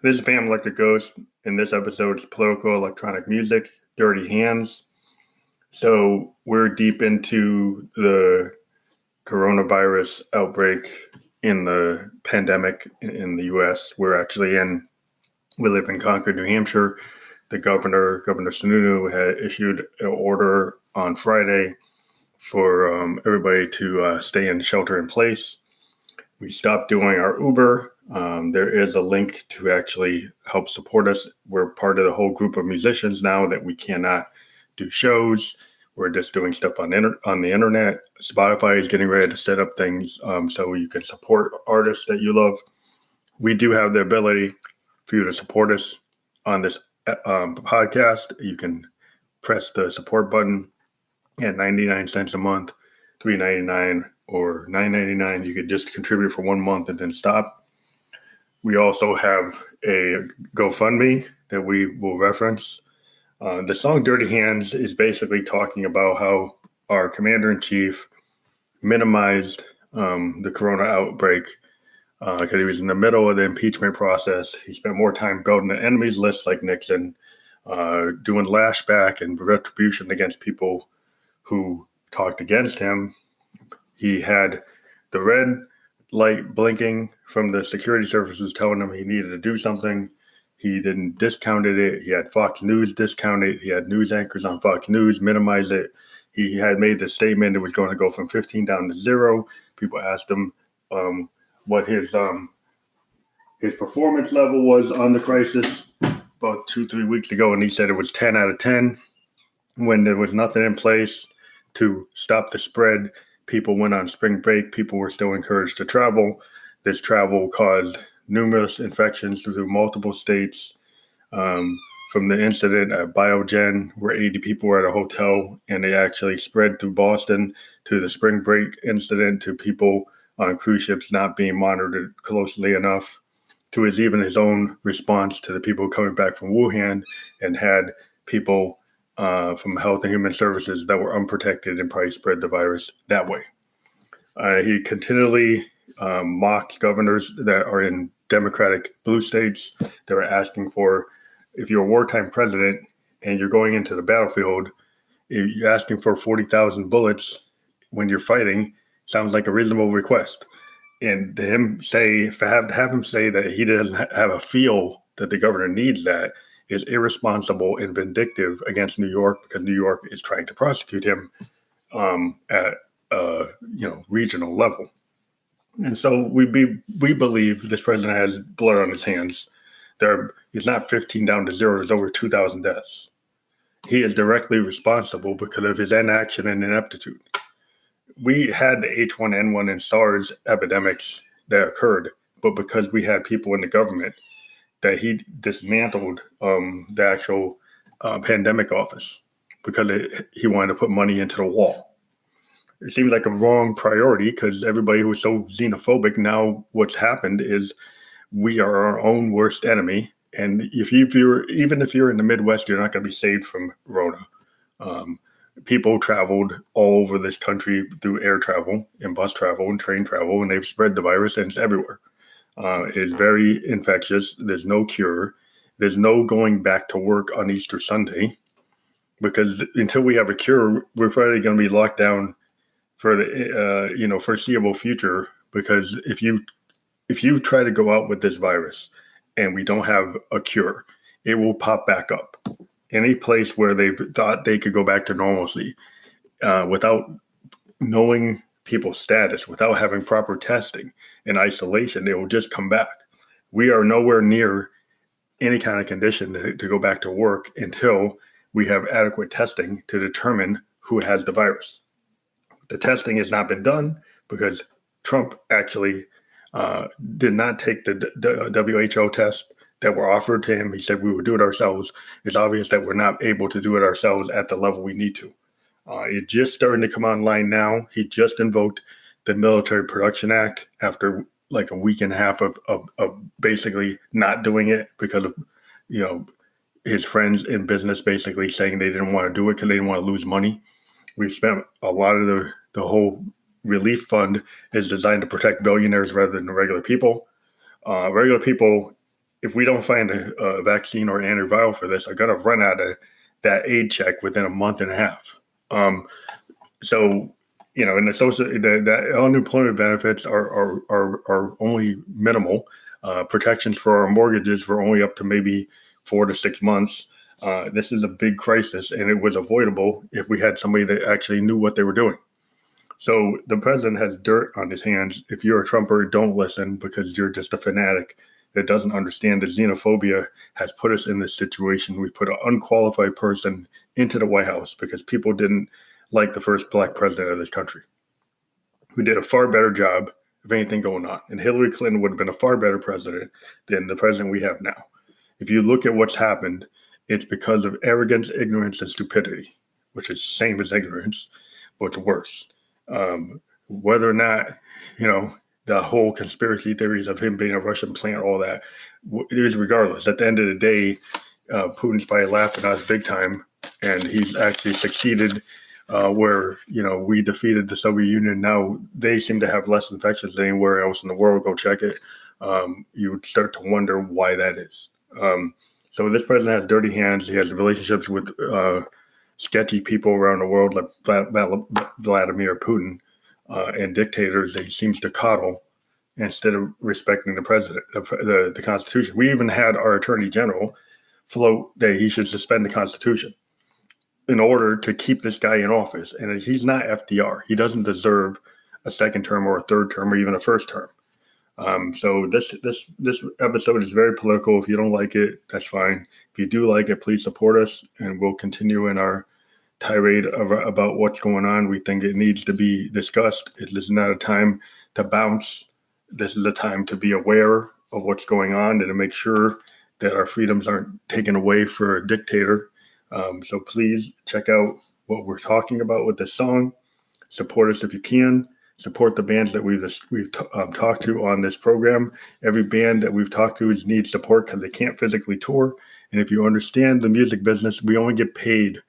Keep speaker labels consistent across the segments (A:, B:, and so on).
A: This is Fam Electric Ghost. In this episode, it's political electronic music, Durty HANDZ. So we're deep into the coronavirus outbreak in the pandemic in the U.S. We live in Concord, New Hampshire. The Governor Sununu, had issued an order on Friday for everybody to stay in shelter in place. We stopped doing our Uber. There is a link to actually help support us. We're part of the whole group of musicians now that we cannot do shows. We're just doing stuff on the internet. Spotify is getting ready to set up things so you can support artists that you love. We do have the ability for you to support us on this podcast. You can press the support button at 99 cents a month, $3.99 or $9.99. You could just contribute for 1 month and then stop. We also have a GoFundMe that we will reference. The song Durty HANDZ is basically talking about how our commander-in-chief minimized the corona outbreak because he was in the middle of the impeachment process. He spent more time building an enemies list like Nixon, doing lashback and retribution against people who talked against him. He had the red light blinking from the security services telling him he needed to do something. He didn't discount it. He had Fox News discount it. He had news anchors on Fox News minimize it. He had made the statement it was going to go from 15 down to 0. People asked him what his performance level was on the crisis about 2-3 weeks ago, and he said it was 10 out of 10. When there was nothing in place to stop the spread, people went on spring break. People were still encouraged to travel. This travel caused numerous infections through multiple states. From the incident at Biogen, where 80 people were at a hotel, and they actually spread through Boston, to the spring break incident, to people on cruise ships not being monitored closely enough, to his own response to the people coming back from Wuhan, and had people from Health and Human Services that were unprotected and probably spread the virus that way. He continually mocks governors that are in Democratic blue states that are asking for, if you're a wartime president and you're going into the battlefield, if you're asking for 40,000 bullets when you're fighting, sounds like a reasonable request. And to him have him say that he doesn't have a feel that the governor needs that is irresponsible and vindictive against New York, because New York is trying to prosecute him at regional level. And so we believe this president has blood on his hands. It's not 15 down to 0. There's over 2,000 deaths. He is directly responsible because of his inaction and ineptitude. We had the H1N1 and SARS epidemics that occurred, but because we had people in the government, that he dismantled the actual pandemic office because he wanted to put money into the wall. It seems like a wrong priority because everybody who was so xenophobic, now what's happened is we are our own worst enemy. And even if you're in the Midwest, you're not going to be saved from Rona. People traveled all over this country through air travel and bus travel and train travel, and they've spread the virus, and it's everywhere. It's very infectious. There's no cure. There's no going back to work on Easter Sunday, because until we have a cure, we're probably going to be locked down for the foreseeable future. Because if you try to go out with this virus and we don't have a cure, it will pop back up. Any place where they thought they could go back to normalcy without knowing people's status, without having proper testing and isolation, they will just come back. We are nowhere near any kind of condition to go back to work until we have adequate testing to determine who has the virus. The testing has not been done because Trump actually did not take the WHO test that were offered to him. He said we would do it ourselves. It's obvious that we're not able to do it ourselves at the level we need to. It's just starting to come online now. He just invoked the Military Production Act after like a week and a half of basically not doing it because of his friends in business basically saying they didn't want to do it because they didn't want to lose money. We've spent a lot of the whole relief fund is designed to protect billionaires rather than the regular people. Regular people if we don't find a vaccine or antiviral for this, are going to run out of that aid check within a month and a half. So, and the unemployment benefits are only minimal. Protections for our mortgages were only up to maybe 4 to 6 months. This is a big crisis, and it was avoidable if we had somebody that actually knew what they were doing. So the president has dirt on his hands. If you're a Trumper, don't listen, because you're just a fanatic that doesn't understand that xenophobia has put us in this situation. We put an unqualified person into the White House because people didn't like the first black president of this country, who did a far better job of anything going on. And Hillary Clinton would have been a far better president than the president we have now. If you look at what's happened, it's because of arrogance, ignorance, and stupidity, which is the same as ignorance, but worse. Whether or not, the whole conspiracy theories of him being a Russian plant, all that, it is regardless. At the end of the day, Putin's probably laughing at us big time, and he's actually succeeded where, we defeated the Soviet Union. Now they seem to have less infections than anywhere else in the world. Go check it. You would start to wonder why that is. So this president has dirty hands. He has relationships with sketchy people around the world like Vladimir Putin and dictators that he seems to coddle instead of respecting the president, the Constitution. We even had our Attorney General float that he should suspend the Constitution in order to keep this guy in office. And he's not FDR. He doesn't deserve a second term or a third term or even a first term. So this episode is very political. If you don't like it, that's fine. If you do like it, please support us, and we'll continue in our tirade about what's going on. We think it needs to be discussed. This is not a time to bounce. This is a time to be aware of what's going on and to make sure that our freedoms aren't taken away for a dictator. So please check out what we're talking about with this song. Support us if you can. Support the bands that we've talked to on this program. Every band that we've talked to needs support because they can't physically tour. And if you understand the music business, we only get paid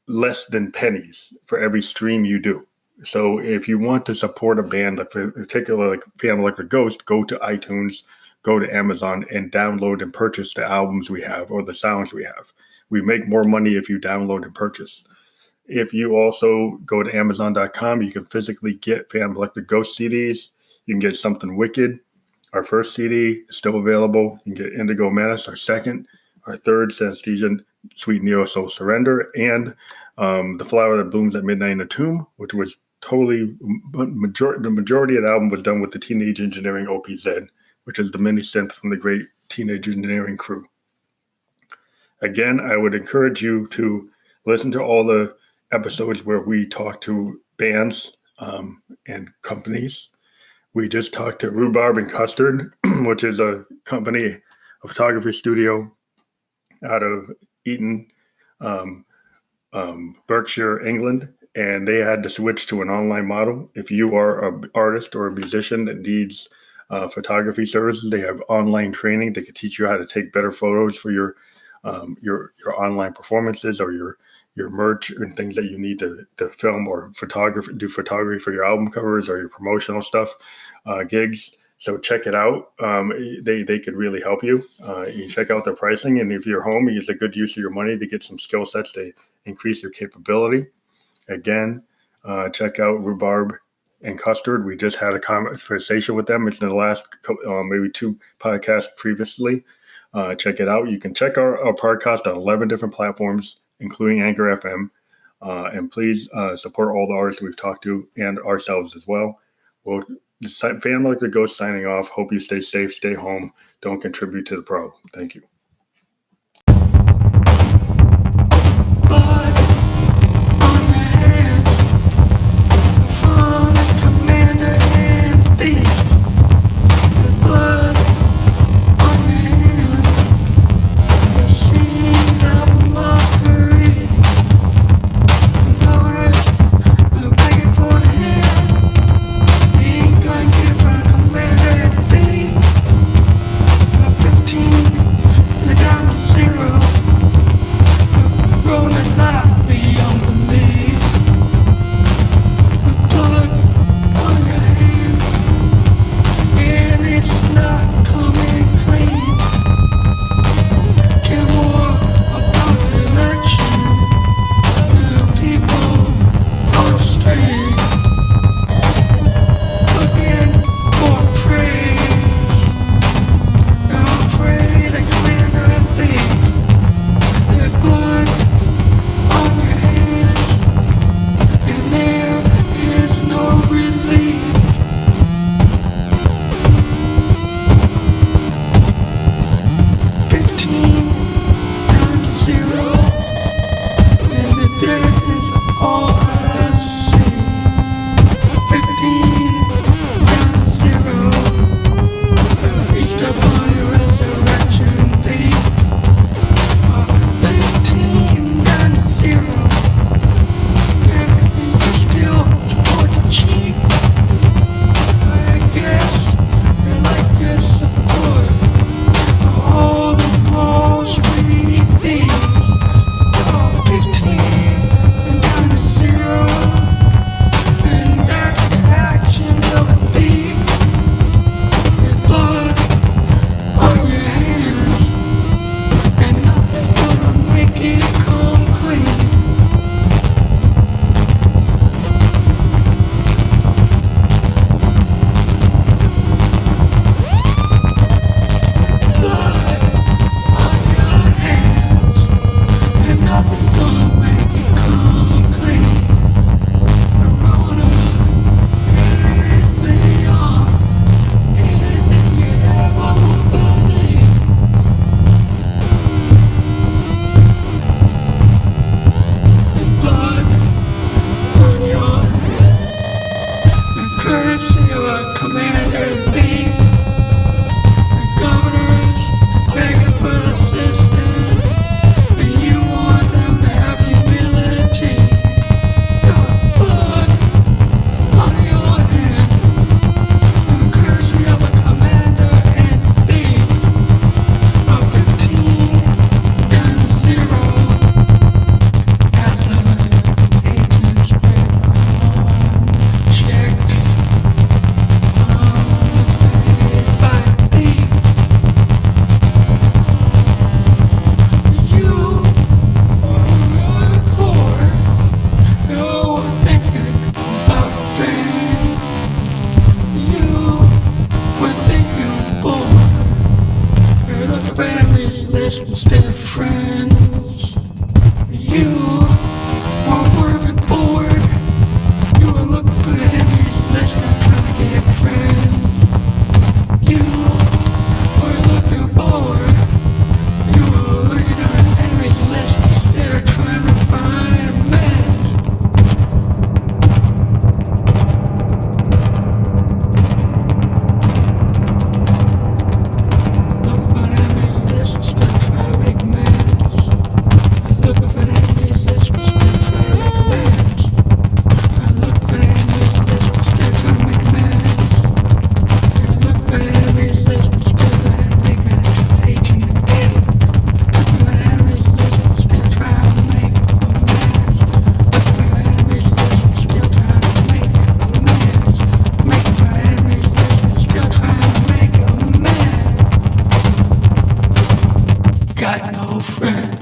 A: less than pennies for every stream you do. So if you want to support a band, like particularly like Phantom Electric Ghost, go to iTunes, go to Amazon, and download and purchase the albums we have or the songs we have. We make more money if you download and purchase. If you also go to Amazon.com, you can physically get Phantom Electric Ghost CDs. You can get Something Wicked. Our first CD is still available. You can get Indigo Menace, our second. Our third, Synesthesia, Sweet Neo Soul Surrender. And The Flower That Blooms at Midnight in the Tomb, which was totally, the majority of the album was done with the Teenage Engineering OPZ, which is the mini synth from the great Teenage Engineering crew. Again, I would encourage you to listen to all the episodes where we talk to bands and companies. We just talked to Rhubarb and Custard, which is a company, a photography studio out of Eton, Berkshire, England, and they had to switch to an online model. If you are an artist or a musician that needs photography services, they have online training. They can teach you how to take better photos for your online performances or your merch and things that you need to film or do photography for your album covers or your promotional stuff, gigs. So check it out. They could really help you. You check out their pricing, and if you're home, it's a good use of your money to get some skill sets to increase your capability. Again, check out Rhubarb and Custard. We just had a conversation with them. It's in the last maybe 2 podcasts previously. Check it out. You can check our podcast on 11 different platforms, including Anchor FM. And please support all the artists we've talked to and ourselves as well. Well, Phantom Electric Ghost signing off. Hope you stay safe, stay home. Don't contribute to the problem. Thank you.
B: for enemies list instead of friends. You are moving forward. You are looking for the enemies list and trying to get a friend. You are looking forward. You are looking at an enemies list instead of trying to find a match. Looking for an enemies list instead of trying to make amends. Looking for an enemies list instead of trying to make amends. Look for the enemies list instead of trying to make amends. Look for the enemies list instead of making an agent end. Look for the enemies list instead of trying to make amends. Look for the enemies list instead of trying to make amends. Making for the enemies list instead of trying to make amends. Got no friends.